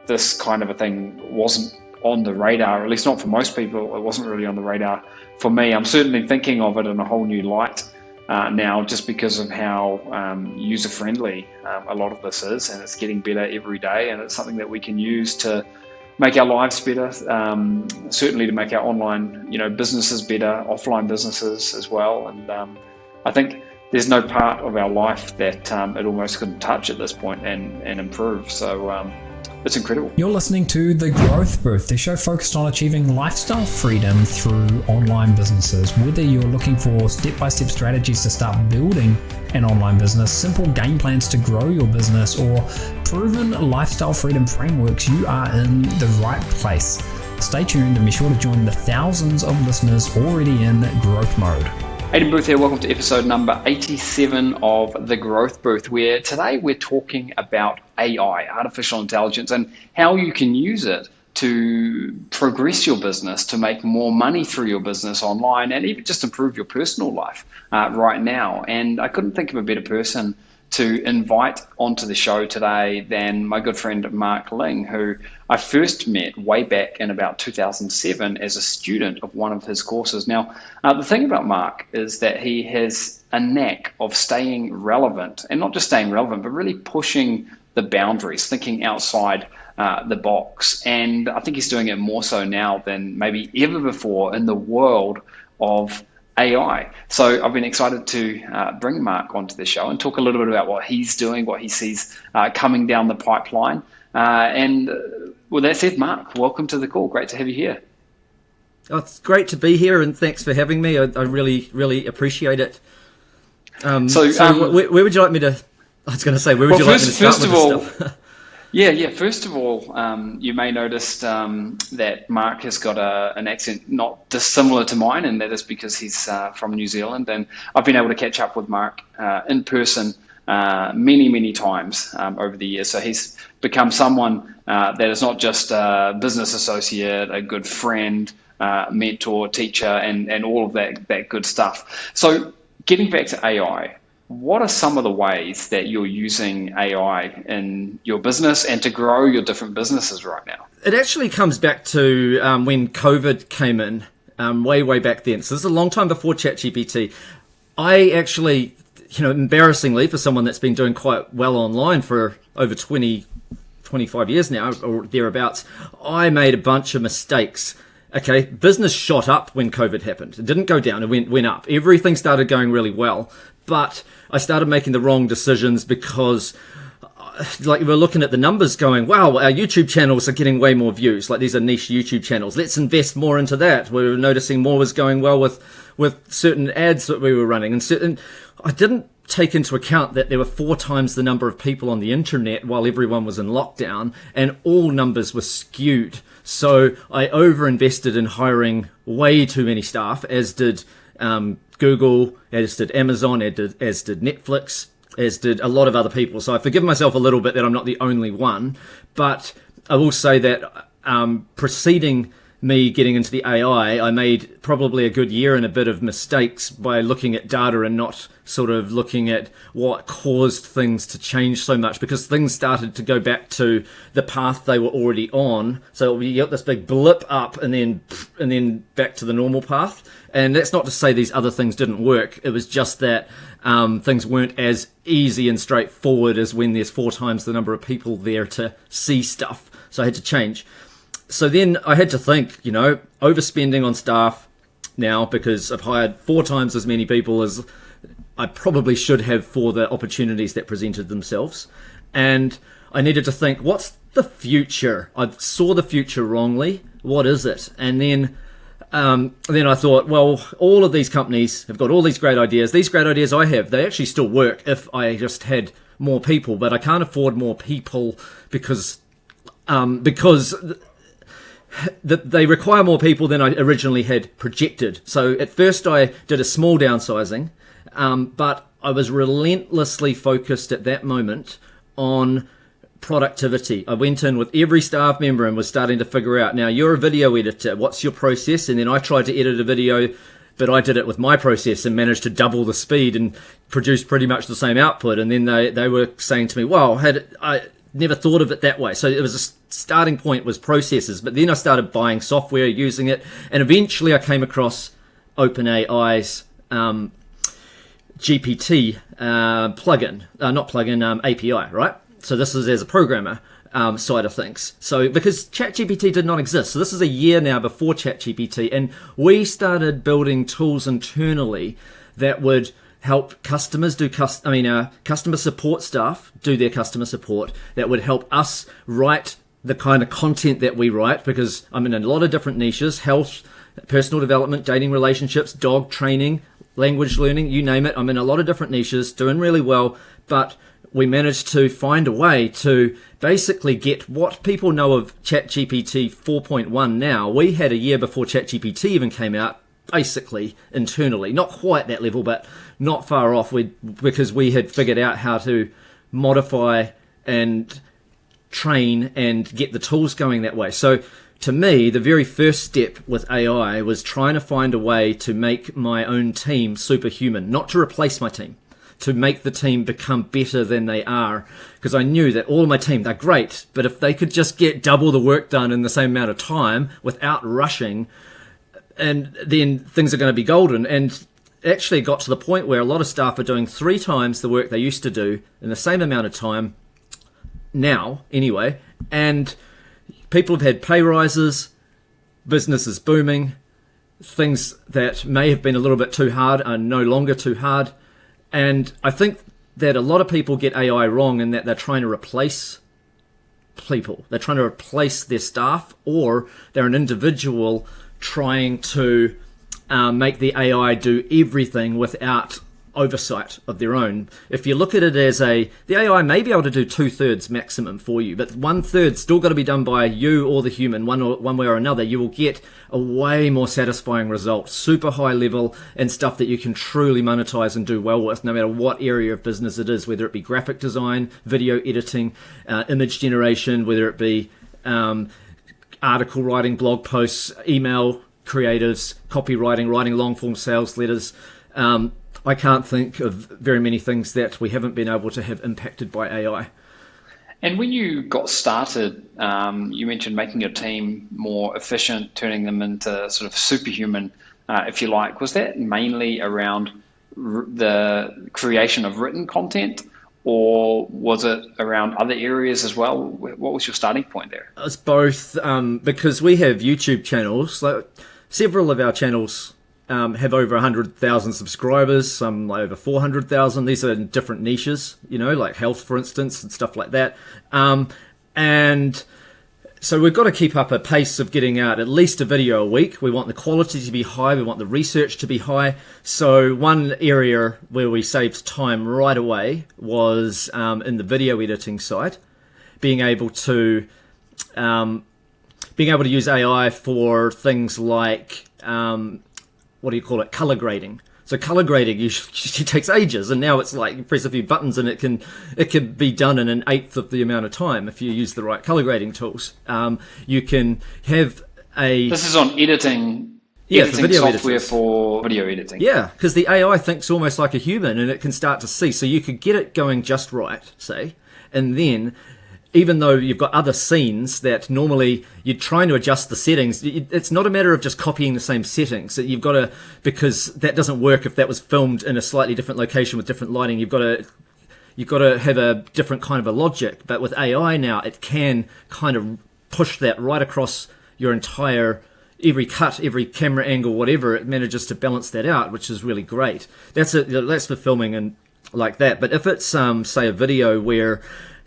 this kind of a thing wasn't on the radar, at least not for most people. It wasn't really on the radar for me. I'm certainly thinking of it in a whole new light now, just because of how user-friendly a lot of this is, and it's getting better every day, and it's something that we can use to make our lives better, certainly to make our online, businesses better, offline businesses as well. And I think there's no part of our life that it almost couldn't touch at this point and improve. So it's incredible. You're listening to The Growth Booth, the show focused on achieving lifestyle freedom through online businesses. Whether you're looking for step-by-step strategies to start building an online business, simple game plans to grow your business, or proven lifestyle freedom frameworks, you are in the right place. Stay tuned and be sure to join the thousands of listeners already in growth mode. Aidan Booth here. Welcome to episode number 87 of The Growth Booth, where today we're talking about AI, artificial intelligence, and how you can use it to progress your business, to make more money through your business online, and even just improve your personal life right now. And I couldn't think of a better person to invite onto the show today than my good friend Mark Ling, who I first met way back in about 2007 as a student of one of his courses. Now, the thing about Mark is that he has a knack of staying relevant, and not just staying relevant, but really pushing the boundaries, thinking outside the box. And I think he's doing it more so now than maybe ever before in the world of AI. So I've been excited to bring Mark onto the show and talk a little bit about what he's doing, what he sees coming down the pipeline. And with that said, Mark, welcome to the call. Great to have you here. Oh, it's great to be here, and thanks for having me. I really, really appreciate it. So where would you like me to? I was going to say, where would you like me to start with this stuff? Yeah. First of all, you may notice that Mark has got an accent not dissimilar to mine, and that is because he's from New Zealand. And I've been able to catch up with Mark in person many, many times over the years. So he's become someone that is not just a business associate, a good friend, mentor, teacher, and all of that good stuff. So getting back to AI, what are some of the ways that you're using AI in your business and to grow your different businesses right now? It actually comes back to when COVID came in, way back then. So this is a long time before ChatGPT. I actually, embarrassingly for someone that's been doing quite well online for over 25 years now or thereabouts, I made a bunch of mistakes. Okay, business shot up when COVID happened. It didn't go down, it went up. Everything started going really well. But I started making the wrong decisions because we're looking at the numbers going, wow, our YouTube channels are getting way more views. Like, these are niche YouTube channels. Let's invest more into that. We were noticing more was going well with certain ads that we were running. And I didn't take into account that there were 4 times the number of people on the internet while everyone was in lockdown, and all numbers were skewed. So I overinvested in hiring way too many staff, as did Google, as did Amazon, as did Netflix, as did a lot of other people. So I forgive myself a little bit that I'm not the only one. But I will say that preceding me getting into the AI, I made probably a good year and a bit of mistakes by looking at data and not sort of looking at what caused things to change so much, because things started to go back to the path they were already on. So we got this big blip up and then back to the normal path. And that's not to say these other things didn't work. It was just that things weren't as easy and straightforward as when there's 4 times the number of people there to see stuff. So I had to change. So then I had to think, overspending on staff now, because I've hired 4 times as many people as I probably should have for the opportunities that presented themselves. And I needed to think, what's the future? I saw the future wrongly. What is it? And then I thought, well, all of these companies have got all these great ideas. These great ideas I have, they actually still work if I just had more people, but I can't afford more people because they require more people than I originally had projected. So at first I did a small downsizing, but I was relentlessly focused at that moment on productivity. I went in with every staff member and was starting to figure out, now you're a video editor, what's your process? And then I tried to edit a video but I did it with my process and managed to double the speed and produce pretty much the same output. And then they were saying to me, wow, I never thought of it that way. So it was a starting point was processes, but then I started buying software, using it, and eventually I came across OpenAI's GPT API, right? So this is as a programmer side of things. So because ChatGPT did not exist, so this is a year now before ChatGPT, and we started building tools internally that would help customers do customer support staff do their customer support, that would help us write the kind of content that we write, because I'm in a lot of different niches: health, personal development, dating, relationships, dog training, language learning, you name it. I'm in a lot of different niches, doing really well, but we managed to find a way to basically get what people know of ChatGPT 4.1 now. We had a year before ChatGPT even came out, basically internally, not quite that level, but not far off, because we had figured out how to modify and train and get the tools going that way. So to me, the very first step with AI was trying to find a way to make my own team superhuman, not to replace my team, to make the team become better than they are. Because I knew that all of my team, they're great, but if they could just get double the work done in the same amount of time without rushing, and then things are going to be golden. And actually got to the point where a lot of staff are doing 3 times the work they used to do in the same amount of time now, anyway. And people have had pay rises, business is booming, things that may have been a little bit too hard are no longer too hard. And I think that a lot of people get AI wrong in that they're trying to replace people. They're trying to replace their staff, or they're an individual trying to make the AI do everything without oversight of their own. If you look at it as the AI may be able to do 2/3 maximum for you, but 1/3 still got to be done by you or the human, one way or another. You will get a way more satisfying result, super high level, and stuff that you can truly monetize and do well with, no matter what area of business it is, whether it be graphic design, video editing, image generation, whether it be article writing, blog posts, email creatives, copywriting, writing long form sales letters. I can't think of very many things that we haven't been able to have impacted by AI. And when you got started, you mentioned making your team more efficient, turning them into sort of superhuman, if you like. Was that mainly around the creation of written content, or was it around other areas as well? What was your starting point there? It's both, because we have YouTube channels. Like, several of our channels have over 100,000 subscribers, some like over 400,000. These are in different niches, like health, for instance, and stuff like that. And so we've got to keep up a pace of getting out at least a video a week. We want the quality to be high. We want the research to be high. So one area where we saved time right away was in the video editing side, being able to use AI for things like color grading. So color grading usually takes ages, and now it's like you press a few buttons and it can be done in 1/8 of the amount of time if you use the right color grading tools. You can have This is on editing video software editors. for video editing. Yeah, because the AI thinks almost like a human, and it can start to see. So you could get it going just right, say, and then, even though you've got other scenes that normally you're trying to adjust the settings, it's not a matter of just copying the same settings. You've got to, because that doesn't work if that was filmed in a slightly different location with different lighting. You've got to have a different kind of a logic. But with AI now, it can kind of push that right across your entire, every cut, every camera angle, whatever. It manages to balance that out, which is really great. That's for filming and like that. But if it's say a video where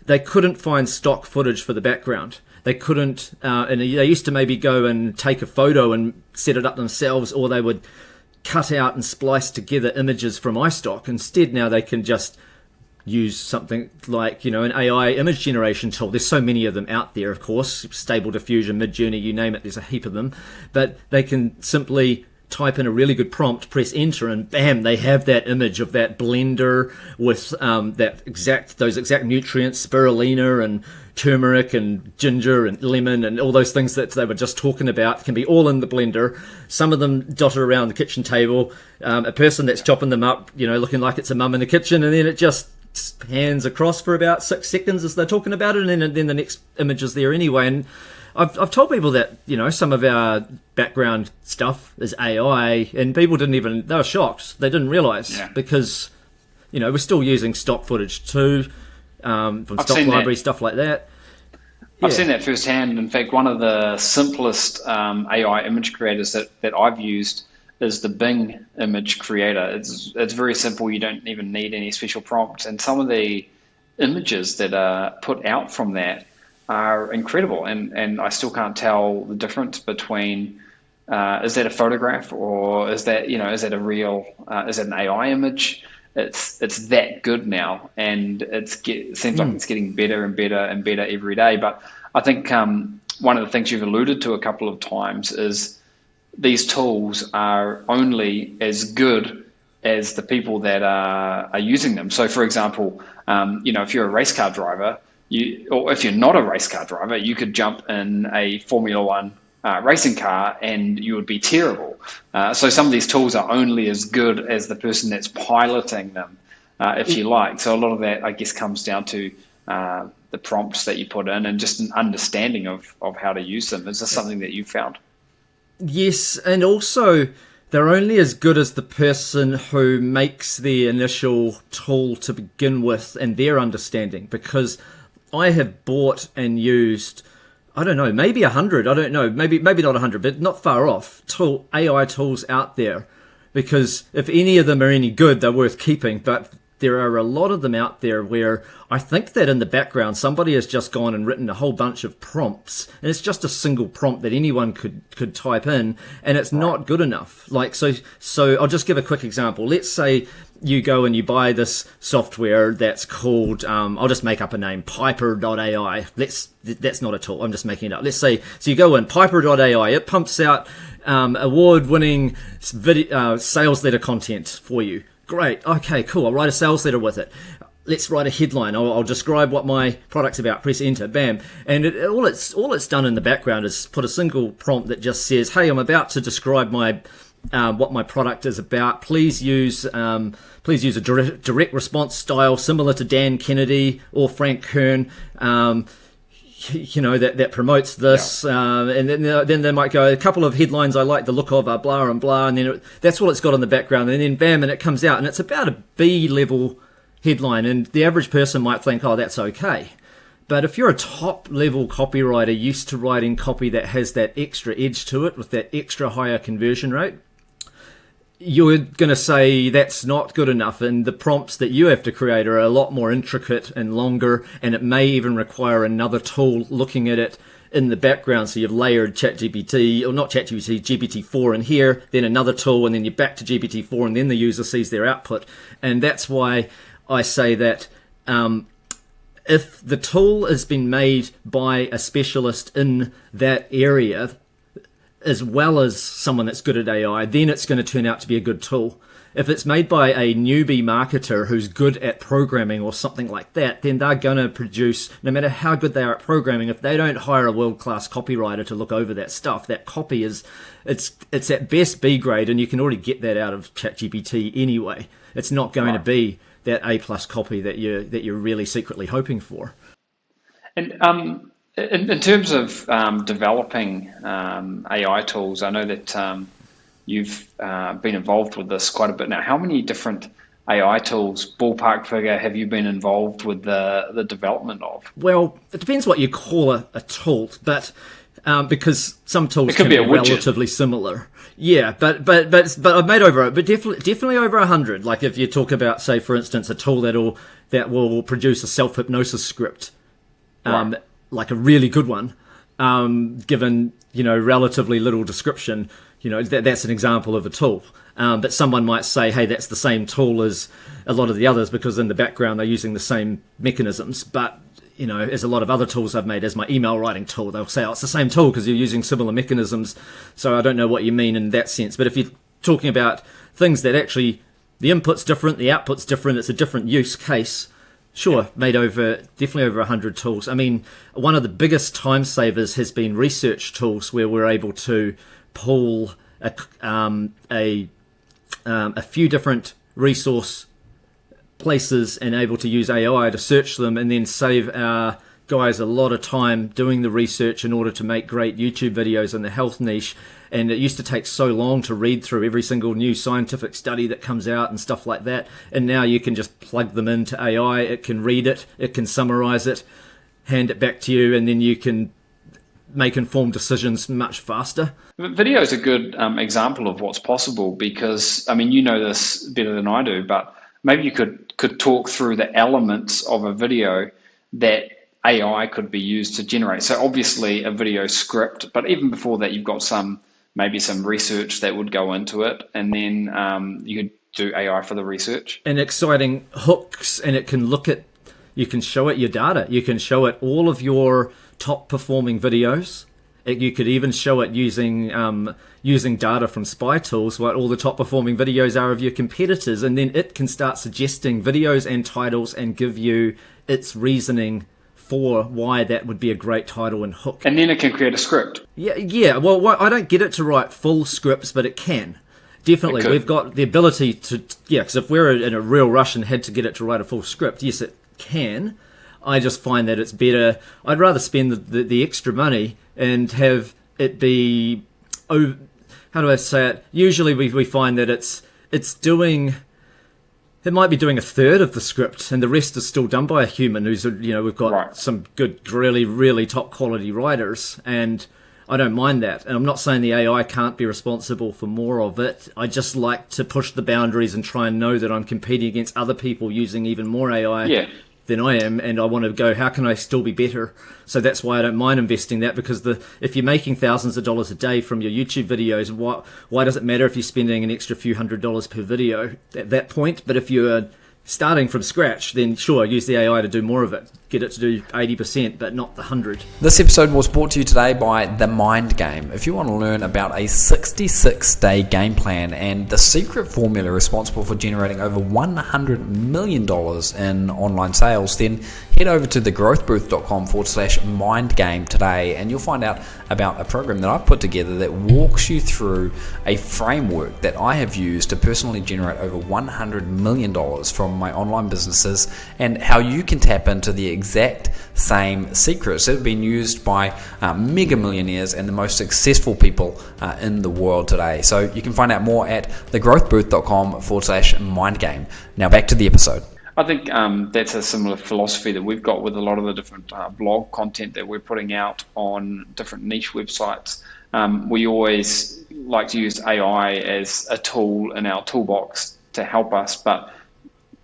they couldn't find stock footage for the background, they couldn't, and they used to maybe go and take a photo and set it up themselves, or they would cut out and splice together images from iStock. Instead, now they can just use something like, an AI image generation tool. There's so many of them out there, of course, Stable Diffusion, Midjourney, you name it, there's a heap of them. But they can simply type in a really good prompt, press enter, and bam, they have that image of that blender with those exact nutrients, spirulina and turmeric and ginger and lemon and all those things that they were just talking about can be all in the blender. Some of them dotted around the kitchen table. A person that's chopping them up, looking like it's a mum in the kitchen, and then it just pans across for about 6 seconds as they're talking about it, and then the next image is there anyway. And I've told people that, some of our background stuff is AI, and people they were shocked. They didn't realize because, we're still using stock footage too, from stock library, stuff like that. I've seen that firsthand. In fact, one of the simplest AI image creators that I've used is the Bing image creator. It's very simple. You don't even need any special prompts. And some of the images that are put out from that are incredible. And I still can't tell the difference between is that a photograph or is that is that a real is that an AI image? It's that good now, and it seems like it's getting better and better and better every day. But I think one of the things you've alluded to a couple of times is these tools are only as good as the people that are using them. So, for example, if you're a race car driver, or if you're not a race car driver, you could jump in a Formula One racing car and you would be terrible. So some of these tools are only as good as the person that's piloting them, if you like. So a lot of that, I guess, comes down to the prompts that you put in and just an understanding of how to use them. Is this something that you found? Yes, and also they're only as good as the person who makes the initial tool to begin with and their understanding, because I have bought and used, I don't know, maybe 100, I don't know, maybe not 100, but not far off, AI tools out there, because if any of them are any good, they're worth keeping. But there are a lot of them out there where I think that in the background somebody has just gone and written a whole bunch of prompts, and it's just a single prompt that anyone could type in, and it's not good enough. Like so I'll just give a quick example. Let's say you go and you buy this software that's called I'll just make up a name, Piper.ai. That's not a tool, I'm just making it up. Let's say, so you go in Piper.ai, it pumps out award-winning sales letter content for you. Great. Okay, cool. I'll write a sales letter with it. Let's write a headline. I'll describe what my product's about. Press enter. Bam. And all it's done in the background is put a single prompt that just says, "Hey, I'm about to describe my what my product is about. Please use a direct response style similar to Dan Kennedy or Frank Kern." That promotes this, and then they might go, a couple of headlines I like the look of are blah and blah, and then that's all it's got in the background, and then bam, and it comes out, and it's about a B level headline, and the average person might think, oh, that's okay. But if you're a top level copywriter used to writing copy that has that extra edge to it with that extra higher conversion rate, you're going to say that's not good enough, and the prompts that you have to create are a lot more intricate and longer, and it may even require another tool looking at it in the background. So you've layered GPT-4 in here, then another tool, and then you're back to GPT-4, and then the user sees their output. And that's why I say that if the tool has been made by a specialist in that area, as well as someone that's good at AI, then it's going to turn out to be a good tool. If it's made by a newbie marketer who's good at programming or something like that, then they're going to produce, no matter how good they are at programming, if they don't hire a world-class copywriter to look over that stuff, that copy it's at best B grade, and you can already get that out of ChatGPT anyway. It's not going to be that A+ copy that you're really secretly hoping for. And in terms of developing AI tools, I know that you've been involved with this quite a bit now. How many different AI tools, ballpark figure, have you been involved with the development of? Well, it depends what you call a tool, but because some tools can be relatively similar. Yeah, but I've made definitely over 100. Like if you talk about, say, for instance, a tool that will produce a self-hypnosis script. Right. Like a really good one, given, relatively little description, that's an example of a tool. But someone might say, hey, that's the same tool as a lot of the others because in the background they're using the same mechanisms. But, as a lot of other tools I've made, as my email writing tool, they'll say, oh, it's the same tool because you're using similar mechanisms. So I don't know what you mean in that sense. But if you're talking about things that actually the input's different, the output's different, it's a different use case, sure, definitely over 100 tools. I mean, one of the biggest time savers has been research tools where we're able to pull a few different resource places and able to use AI to search them and then save our guys a lot of time doing the research in order to make great YouTube videos in the health niche. And it used to take so long to read through every single new scientific study that comes out and stuff like that. And now you can just plug them into AI. It can read it. It can summarize it, hand it back to you, and then you can make informed decisions much faster. Video is a good example of what's possible because, I mean, you know this better than I do, but maybe you could talk through the elements of a video that AI could be used to generate. So obviously a video script, but even before that, you've got maybe some research that would go into it, and then you could do AI for the research. And exciting hooks, and you can show it your data. You can show it all of your top performing videos. You could even show it using data from spy tools, what all the top performing videos are of your competitors, and then it can start suggesting videos and titles and give you its reasoning for why that would be a great title and hook. And then it can create a script. Yeah. Well, I don't get it to write full scripts, but it can. Definitely. We've got the ability to, because if we're in a real rush and had to get it to write a full script, yes, it can. I just find that it's better. I'd rather spend the extra money and have it be, how do I say it? Usually we find that it might be doing a third of the script and the rest is still done by a human who's, we've got some good, really, really top quality writers, and I don't mind that. And I'm not saying the AI can't be responsible for more of it. I just like to push the boundaries and try and know that I'm competing against other people using even more AI than I am, and I want to go, how can I still be better? So that's why I don't mind investing that, because if you're making thousands of dollars a day from your YouTube videos, why does it matter if you're spending an extra few $100s per video at that point? But if you're starting from scratch, then sure, use the AI to do more of it. Get it to do 80%, but not the 100. This episode was brought to you today by The Mind Game. If you want to learn about a 66-day game plan and the secret formula responsible for generating over $100 million in online sales, then head over to thegrowthbooth.com/mindgame today, and you'll find out about a program that I've put together that walks you through a framework that I have used to personally generate over $100 million from my online businesses, and how you can tap into the exact same secrets that have been used by mega millionaires and the most successful people in the world today. So you can find out more at thegrowthbooth.com/mindgame. Now back to the episode. I think that's a similar philosophy that we've got with a lot of the different blog content that we're putting out on different niche websites. We always like to use AI as a tool in our toolbox to help us, but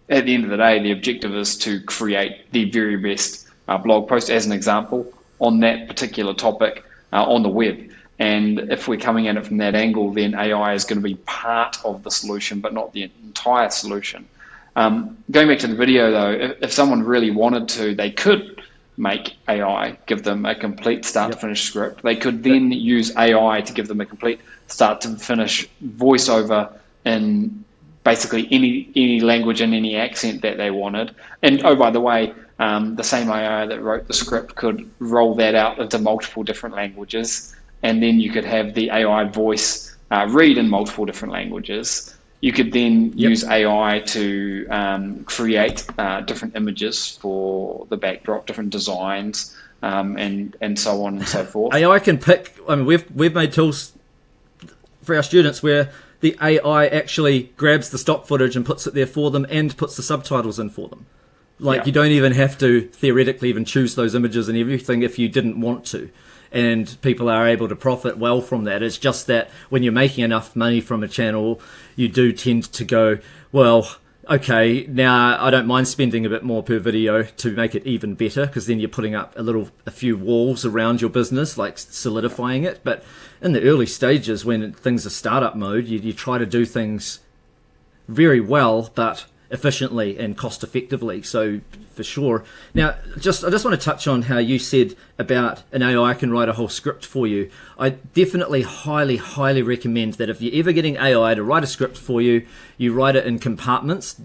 at the end of the day, the objective is to create the very best blog post, as an example, on that particular topic on the web. And if we're coming at it from that angle, then AI is going to be part of the solution, but not the entire solution. Going back to the video, though, if someone really wanted to, they could make AI give them a complete start-to-finish script. They could then use AI to give them a complete start-to-finish voiceover in basically any language and any accent that they wanted. And oh, by the way, the same AI that wrote the script could roll that out into multiple different languages, and then you could have the AI voice read in multiple different languages. You could then use AI to create different images for the backdrop, different designs, and so on and so forth. AI can pick. I mean, we've made tools for our students where the AI actually grabs the stock footage and puts it there for them and puts the subtitles in for them. You don't even have to theoretically even choose those images and everything if you didn't want to. And people are able to profit well from that. It's just that when you're making enough money from a channel, you do tend to go, well, okay, now I don't mind spending a bit more per video to make it even better, because then you're putting up a few walls around your business, like solidifying it. But in the early stages, when things are startup mode, you try to do things very well, but efficiently and cost effectively. So for sure. Now, I just want to touch on how you said about an AI can write a whole script for you. I definitely highly recommend that if you're ever getting AI to write a script for you, you write it in compartments.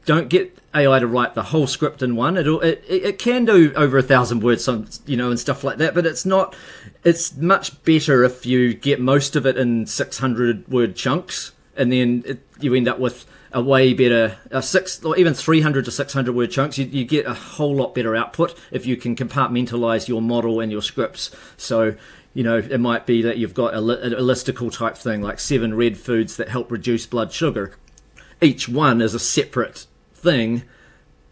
Don't get AI to write the whole script in one. It can do over 1,000 words, and stuff like that. But it's not. It's much better if you get most of it in 600-word chunks, and then you end up with a way better six or even 300 to 600-word chunks. You get a whole lot better output if you can compartmentalize your model and your scripts. So, it might be that you've got a listicle type thing like 7 red foods that help reduce blood sugar. Each one is a separate thing,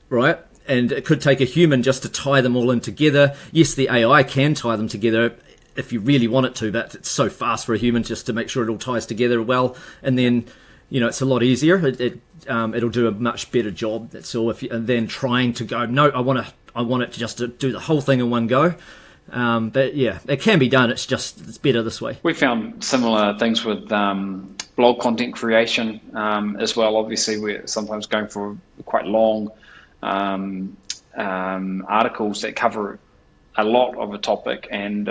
right? And it could take a human just to tie them all in together. Yes, the AI can tie them together if you really want it to, but it's so fast for a human just to make sure it all ties together well. And then, it's a lot easier. It'll do a much better job. That's all. And then trying to go, no, I want it just to do the whole thing in one go. But yeah, it can be done. It's better this way. We found similar things with blog content creation as well. Obviously, we're sometimes going for quite long articles that cover a lot of a topic, and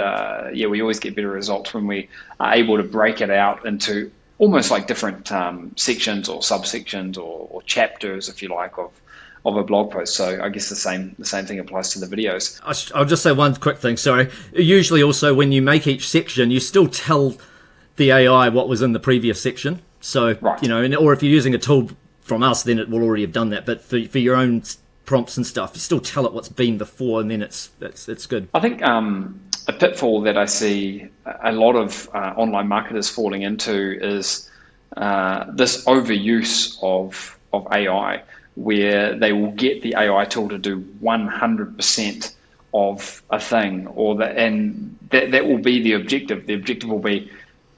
we always get better results when we are able to break it out into almost like different sections or subsections or chapters, if you like, of a blog post. So I guess the same thing applies to the videos. I'll just say one quick thing, sorry. Usually also when you make each section, you still tell the AI what was in the previous section. So, right. Or if you're using a tool from us, then it will already have done that. But for your own prompts and stuff, you still tell it what's been before, and then it's good. I think a pitfall that I see a lot of online marketers falling into is this overuse of AI, where they will get the AI tool to do 100% of a thing, and that will be the objective. The objective will be,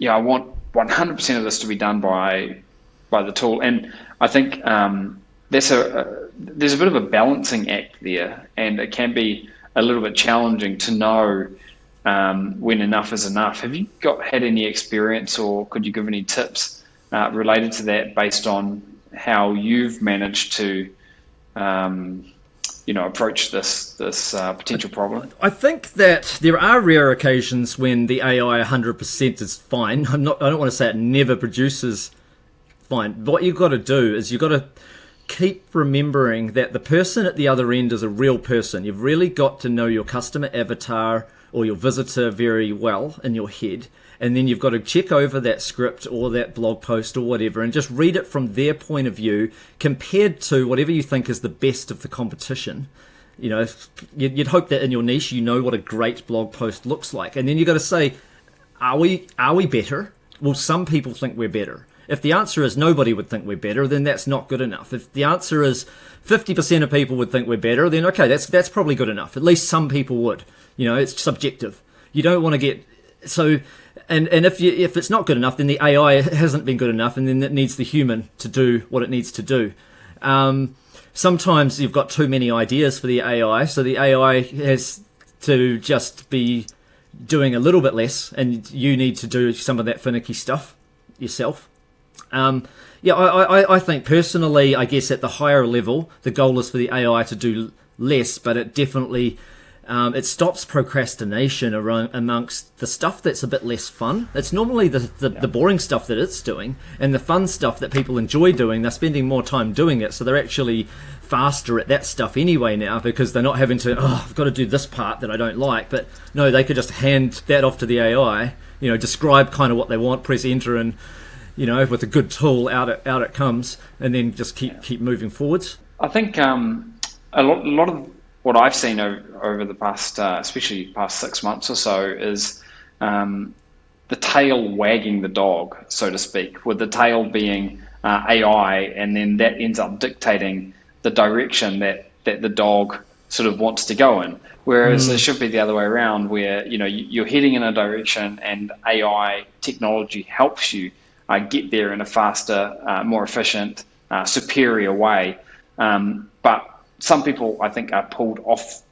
I want 100% of this to be done by the tool. And I think there's a bit of a balancing act there, and it can be a little bit challenging to know when enough is enough. Have you had any experience, or could you give any tips related to that based on how you've managed to approach this potential problem? I think that there are rare occasions when the AI 100% is fine. I don't want to say it never produces fine. But what you've got to do is you've got to keep remembering that the person at the other end is a real person. You've really got to know your customer avatar or your visitor very well in your head. And then you've got to check over that script or that blog post or whatever and just read it from their point of view compared to whatever you think is the best of the competition. You'd hope that in your niche you know what a great blog post looks like. And then you've got to say, are we better? Well, some people think we're better. If the answer is nobody would think we're better, then that's not good enough. If the answer is 50% of people would think we're better, then okay, that's probably good enough. At least some people would. It's subjective. You don't want to get so. And if it's not good enough, then the AI hasn't been good enough, and then it needs the human to do what it needs to do. Sometimes you've got too many ideas for the AI, so the AI has to just be doing a little bit less, and you need to do some of that finicky stuff yourself. I think personally, I guess at the higher level, the goal is for the AI to do less, but it definitely it stops procrastination amongst the stuff that's a bit less fun. It's normally the boring stuff that it's doing, and the fun stuff that people enjoy doing, they're spending more time doing it, so they're actually faster at that stuff anyway now because they're not having to, I've got to do this part that I don't like. But no, they could just hand that off to the AI, describe kind of what they want, press enter, and with a good tool, out it comes, and then just keep moving forwards. I think a lot of what I've seen over the past, especially past 6 months or so, is the tail wagging the dog, so to speak, with the tail being AI, and then that ends up dictating the direction that the dog sort of wants to go in. Whereas it should be the other way around, where you're heading in a direction, and AI technology helps you get there in a faster, more efficient, superior way. But some people, I think, are pulled off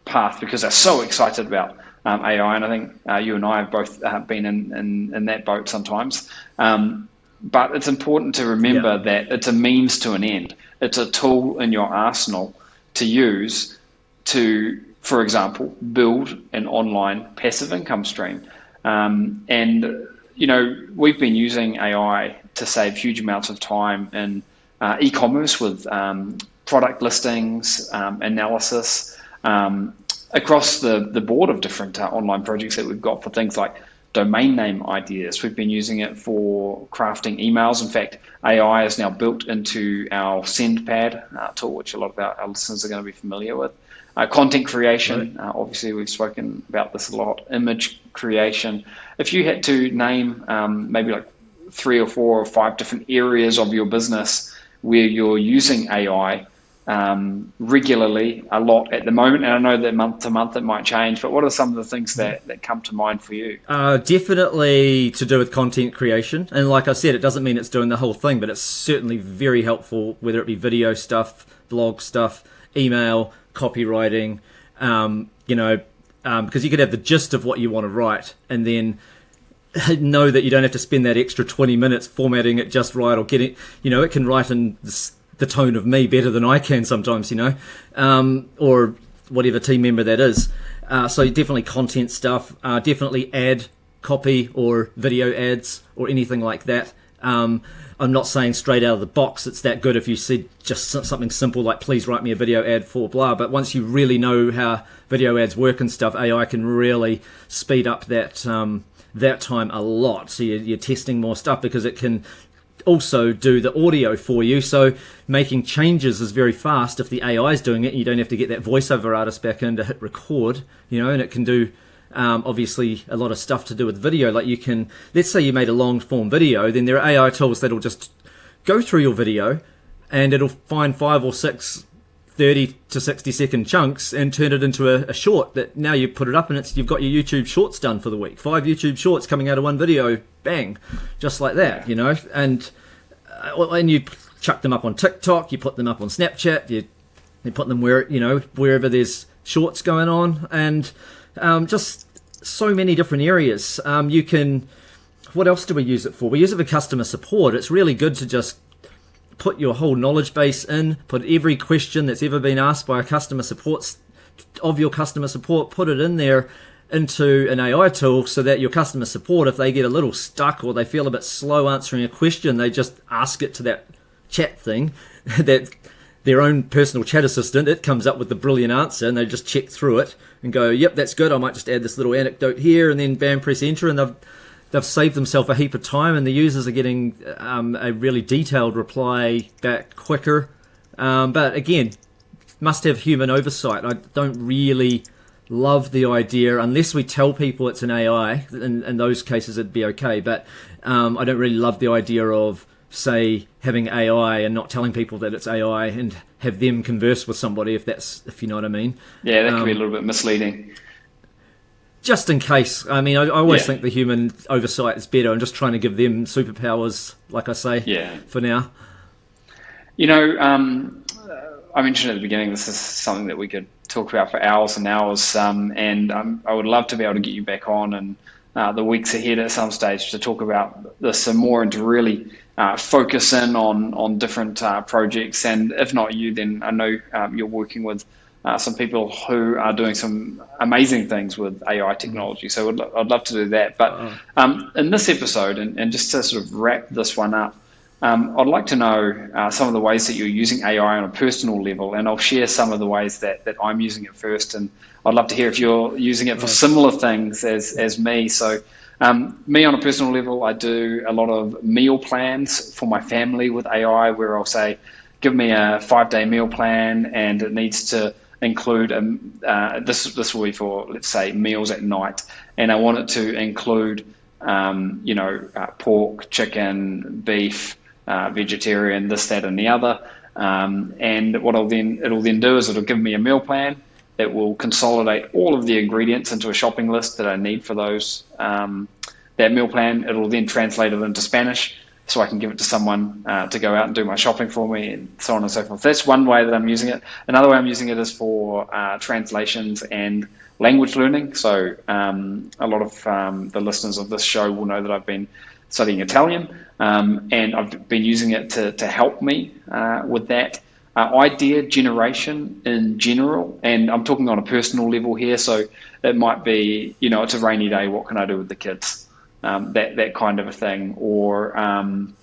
path because they're so excited about AI, and I think you and I have both been in that boat sometimes. But it's important to Yeah. remember that it's a means to an end. It's a tool in your arsenal to use to, for example, build an online passive income stream. And we've been using AI to save huge amounts of time in e-commerce with product listings, analysis, across the board of different online projects that we've got for things like domain name ideas. We've been using it for crafting emails. In fact, AI is now built into our SendPad tool, which a lot of our listeners are going to be familiar with. Content Right. creation, obviously we've spoken about this a lot. Image creation. If you had to name maybe like 3 or 4 or 5 different areas of your business where you're using AI regularly, a lot at the moment, and I know that month to month it might change, but what are some of the things that come to mind for you? Definitely to do with content creation. And like I said, it doesn't mean it's doing the whole thing, but it's certainly very helpful, whether it be video stuff, blog stuff, email, copywriting, because you could have the gist of what you want to write and then know that you don't have to spend that extra 20 minutes formatting it just right or getting, it can write in the tone of me better than I can sometimes, or whatever team member that is. So definitely content stuff, definitely ad copy or video ads or anything like that. I'm not saying straight out of the box it's that good if you said just something simple like please write me a video ad for blah, but once you really know how video ads work and stuff, AI can really speed up that time a lot. So you're testing more stuff because it can also do the audio for you, so making changes is very fast if the AI is doing it. You don't have to get that voiceover artist back in to hit record, and it can do obviously a lot of stuff to do with video. Like you can, let's say you made a long form video, then there are AI tools that'll just go through your video and it'll find 5 or 6 30 to 60 second chunks and turn it into a short that now you put it up and you've got your YouTube shorts done for the week. 5 YouTube shorts coming out of one video, bang, just like that, and you chuck them up on TikTok, you put them up on Snapchat, you put them wherever there's shorts going on, and just so many different areas. What else do we use it for? We use it for customer support. It's really good to just put your whole knowledge base in, put every question that's ever been asked by a customer support of your customer support, put it in there into an AI tool so that your customer support, if they get a little stuck or they feel a bit slow answering a question, they just ask it to that chat thing, that their own personal chat assistant, it comes up with the brilliant answer and they just check through it and go, yep, that's good, I might just add this little anecdote here, and then bam, press enter, and they've saved themselves a heap of time, and the users are getting a really detailed reply back quicker. But again, must have human oversight. I don't really love the idea, unless we tell people it's an AI. In those cases, it'd be okay. But I don't really love the idea of, say, having AI and not telling people that it's AI and have them converse with somebody, if you know what I mean. Yeah, that can be a little bit misleading. Just in case. I mean, I always Yeah. think the human oversight is better. I'm just trying to give them superpowers, like I say, Yeah. for now. I mentioned at the beginning, this is something that we could talk about for hours and hours, and I would love to be able to get you back on and the weeks ahead at some stage to talk about this some more and to really focus in on different projects. And if not you, then I know you're working with some people who are doing some amazing things with AI technology. So I'd love to do that. But in this episode, and just to sort of wrap this one up, I'd like to know some of the ways that you're using AI on a personal level, and I'll share some of the ways that I'm using it first. And I'd love to hear if you're using it for similar things as me. So me on a personal level, I do a lot of meal plans for my family with AI, where I'll say, give me a 5-day meal plan, and it needs to include this will be for, let's say, meals at night, and I want it to include pork, chicken, beef, vegetarian, this, that, and the other. And what it'll then do is it'll give me a meal plan that will consolidate all of the ingredients into a shopping list that I need for those that meal plan. It'll then translate it into Spanish, so I can give it to someone to go out and do my shopping for me, and so on and so forth. That's one way that I'm using it. Another way I'm using it is for translations and language learning. So a lot of the listeners of this show will know that I've been studying Italian, and I've been using it to help me with that. Idea generation in general, and I'm talking on a personal level here. So it might be, it's a rainy day. What can I do with the kids? That kind of a thing. Or, I'm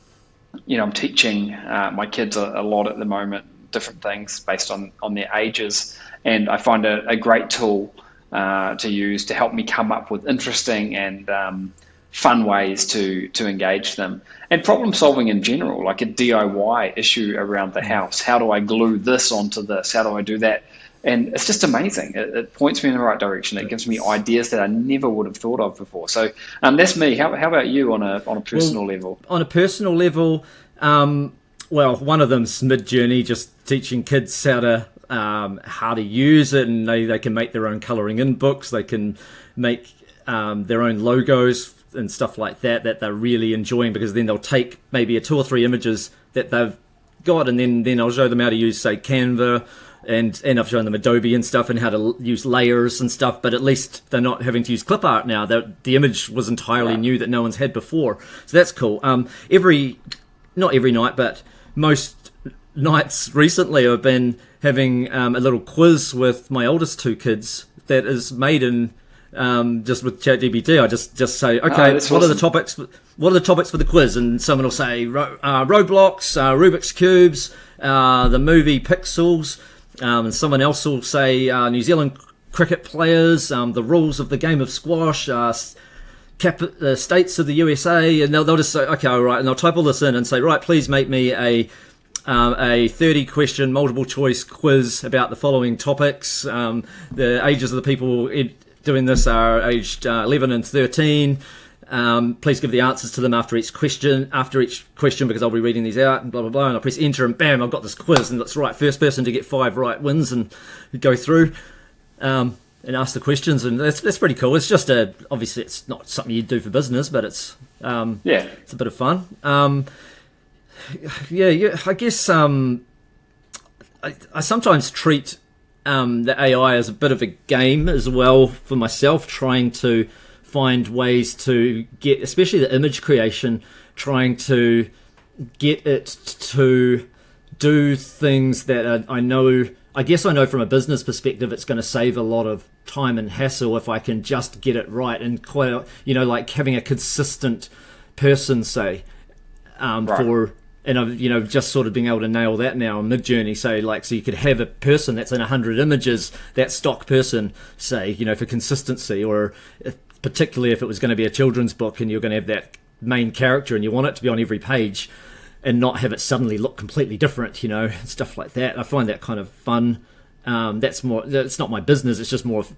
teaching my kids a lot at the moment, different things based on their ages, and I find a great tool to use to help me come up with interesting and fun ways to engage them. And problem solving in general, like a DIY issue around the house. How do I glue this onto this? How do I do that? And it's just amazing. It points me in the right direction. It gives me ideas that I never would have thought of before. So that's me. How about you on a personal level? On a personal level, well, one of them's Mid-Journey, just teaching kids how to use it, and they can make their own colouring in books. They can make their own logos and stuff like that they're really enjoying, because then they'll take maybe 2 or 3 images that they've got, and then I'll show them how to use, say, Canva, and I've shown them Adobe and stuff, and how to use layers and stuff, but at least they're not having to use clip art now. The image was entirely new that no one's had before. So that's cool. Not every night, but most nights recently I've been having a little quiz with my oldest 2 kids that is made in just with ChatGPT. I just say, okay, what are the topics? What are the topics for the quiz? And someone will say Roblox, Rubik's cubes, the movie Pixels, and someone else will say New Zealand cricket players, the rules of the game of squash, the states of the USA, and they'll just say, okay, all right, and they'll type all this in and say, right, please make me a 30-question multiple choice quiz about the following topics. The ages of the people doing this are aged 11 and 13. Please give the answers to them after each question, because I'll be reading these out, and blah, blah, blah. And I press enter, and bam, I've got this quiz, and that's right. First person to get 5 right wins, and go through and ask the questions, and that's pretty cool. It's just obviously it's not something you do for business, but it's it's a bit of fun. I guess I sometimes treat the AI as a bit of a game as well for myself, trying to find ways to get, especially the image creation, trying to get it to do things that I know from a business perspective it's going to save a lot of time and hassle if I can just get it right, and quite, like having a consistent person, say, for, and I've just sort of being able to nail that now on Mid-Journey, so you could have a person that's in 100 images, that stock person, say, for consistency, or particularly if it was going to be a children's book and you're going to have that main character and you want it to be on every page and not have it suddenly look completely different, stuff like that. I find that kind of fun. That's not my business, it's just more of,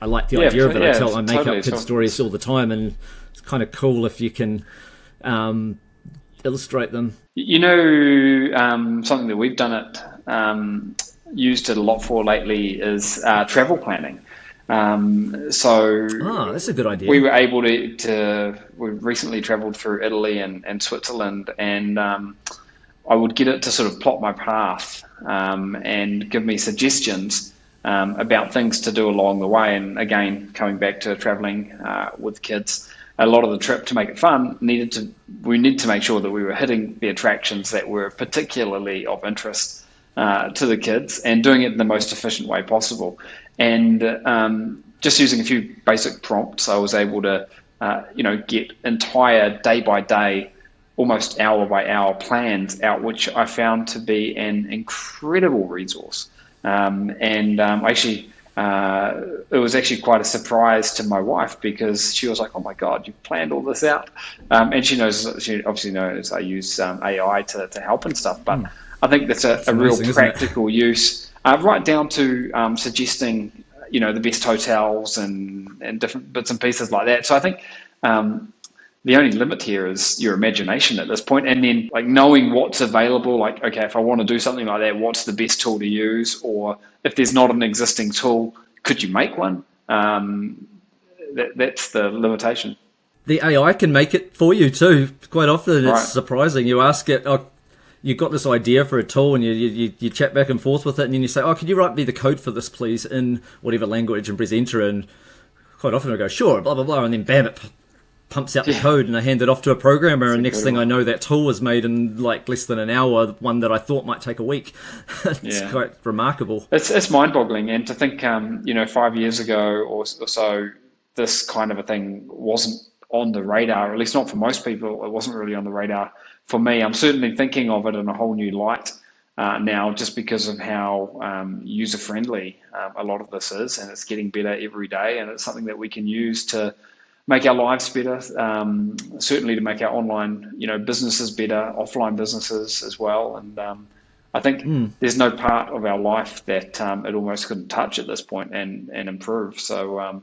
I like the idea of it. I make up kid stories all the time, and it's kind of cool if you can illustrate them. Something that we've done used it a lot for lately is travel planning. That's a good idea. We were able we recently traveled through Italy and Switzerland, and I would get it to sort of plot my path and give me suggestions about things to do along the way. And again, coming back to traveling with kids, a lot of the trip, to make it fun, we need to make sure that we were hitting the attractions that were particularly of interest to the kids, and doing it in the most efficient way possible. And just using a few basic prompts, I was able to get entire day by day, almost hour by hour plans out, which I found to be an incredible resource. It was actually quite a surprise to my wife, because she was like, "Oh my God, you planned all this out!" And she obviously knows I use AI to help and stuff. But I think that's a real practical use, right down to suggesting the best hotels and different bits and pieces like that. So I think the only limit here is your imagination at this point, and then knowing what's available. Okay, if I want to do something like that, what's the best tool to use? Or if there's not an existing tool, could you make one? That's the limitation. The AI can make it for you too. Quite often, it's surprising. You ask it, you've got this idea for a tool, and you chat back and forth with it, and then you say, "Oh, could you write me the code for this, please, in whatever language?" and press enter, and quite often it'll go, "Sure," blah blah blah, and then bam, it pumps out the code and I hand it off to a programmer, That's and next thing I know, that tool was made in like less than an hour, one that I thought might take a week. It's quite remarkable. It's mind-boggling, and to think, 5 years ago or so, this kind of a thing wasn't on the radar, or at least not for most people. It wasn't really on the radar for me. I'm certainly thinking of it in a whole new light now, just because of how user-friendly a lot of this is, and it's getting better every day, and it's something that we can use to make our lives better, certainly to make our online, businesses better, offline businesses as well. And I think there's no part of our life that it almost couldn't touch at this point and improve. So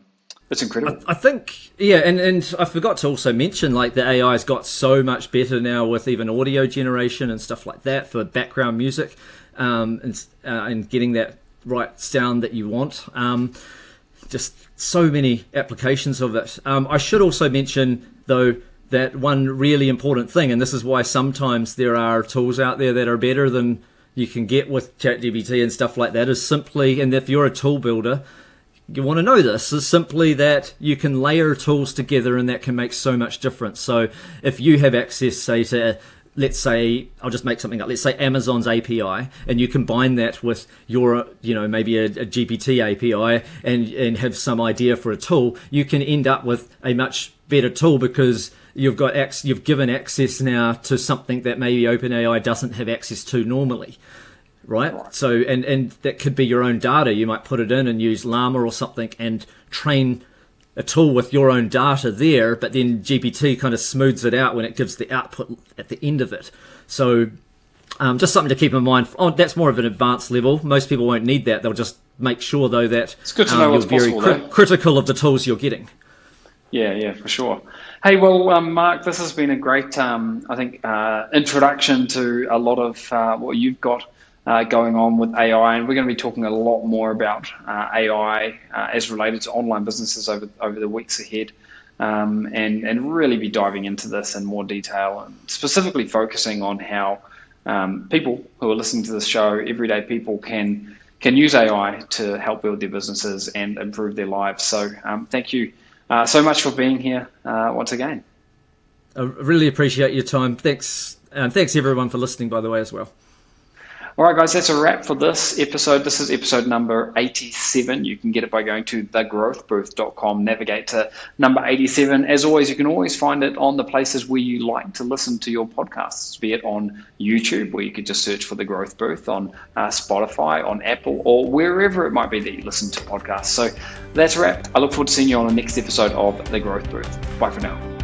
it's incredible. I think, and I forgot to also mention, like, the AI's got so much better now with even audio generation and stuff like that for background music, and getting that right sound that you want. Just so many applications of it. I should also mention, though, that one really important thing, and this is why sometimes there are tools out there that are better than you can get with ChatGPT and stuff like that, is simply, and if you're a tool builder, you want to know this, is simply that you can layer tools together, and that can make so much difference. So if you have access, say, to, let's say, I'll just make something up, let's say Amazon's API, and you combine that with your, maybe a GPT API, and have some idea for a tool, you can end up with a much better tool, because you've given access now to something that maybe OpenAI doesn't have access to normally. Right? So, and that could be your own data. You might put it in and use Llama or something and train a tool with your own data there, but then GPT kind of smooths it out when it gives the output at the end of it. So just something to keep in mind. That's more of an advanced level. Most people won't need that. They'll just make sure, though, that it's good to know you're what's very possible, critical of the tools you're getting. Yeah, for sure. Hey, well, Mark, this has been a great, introduction to a lot of what you've got going on with AI, and we're going to be talking a lot more about AI as related to online businesses over the weeks ahead, and really be diving into this in more detail, and specifically focusing on how people who are listening to this show, everyday people, can use AI to help build their businesses and improve their lives. So thank you so much for being here once again. I really appreciate your time. Thanks, and thanks everyone for listening, by the way, as well. All right, guys, that's a wrap for this episode. This is episode number 87. You can get it by going to thegrowthbooth.com, navigate to number 87. As always, you can always find it on the places where you like to listen to your podcasts, be it on YouTube, where you could just search for The Growth Booth, on Spotify, on Apple, or wherever it might be that you listen to podcasts. So that's a wrap. I look forward to seeing you on the next episode of The Growth Booth. Bye for now.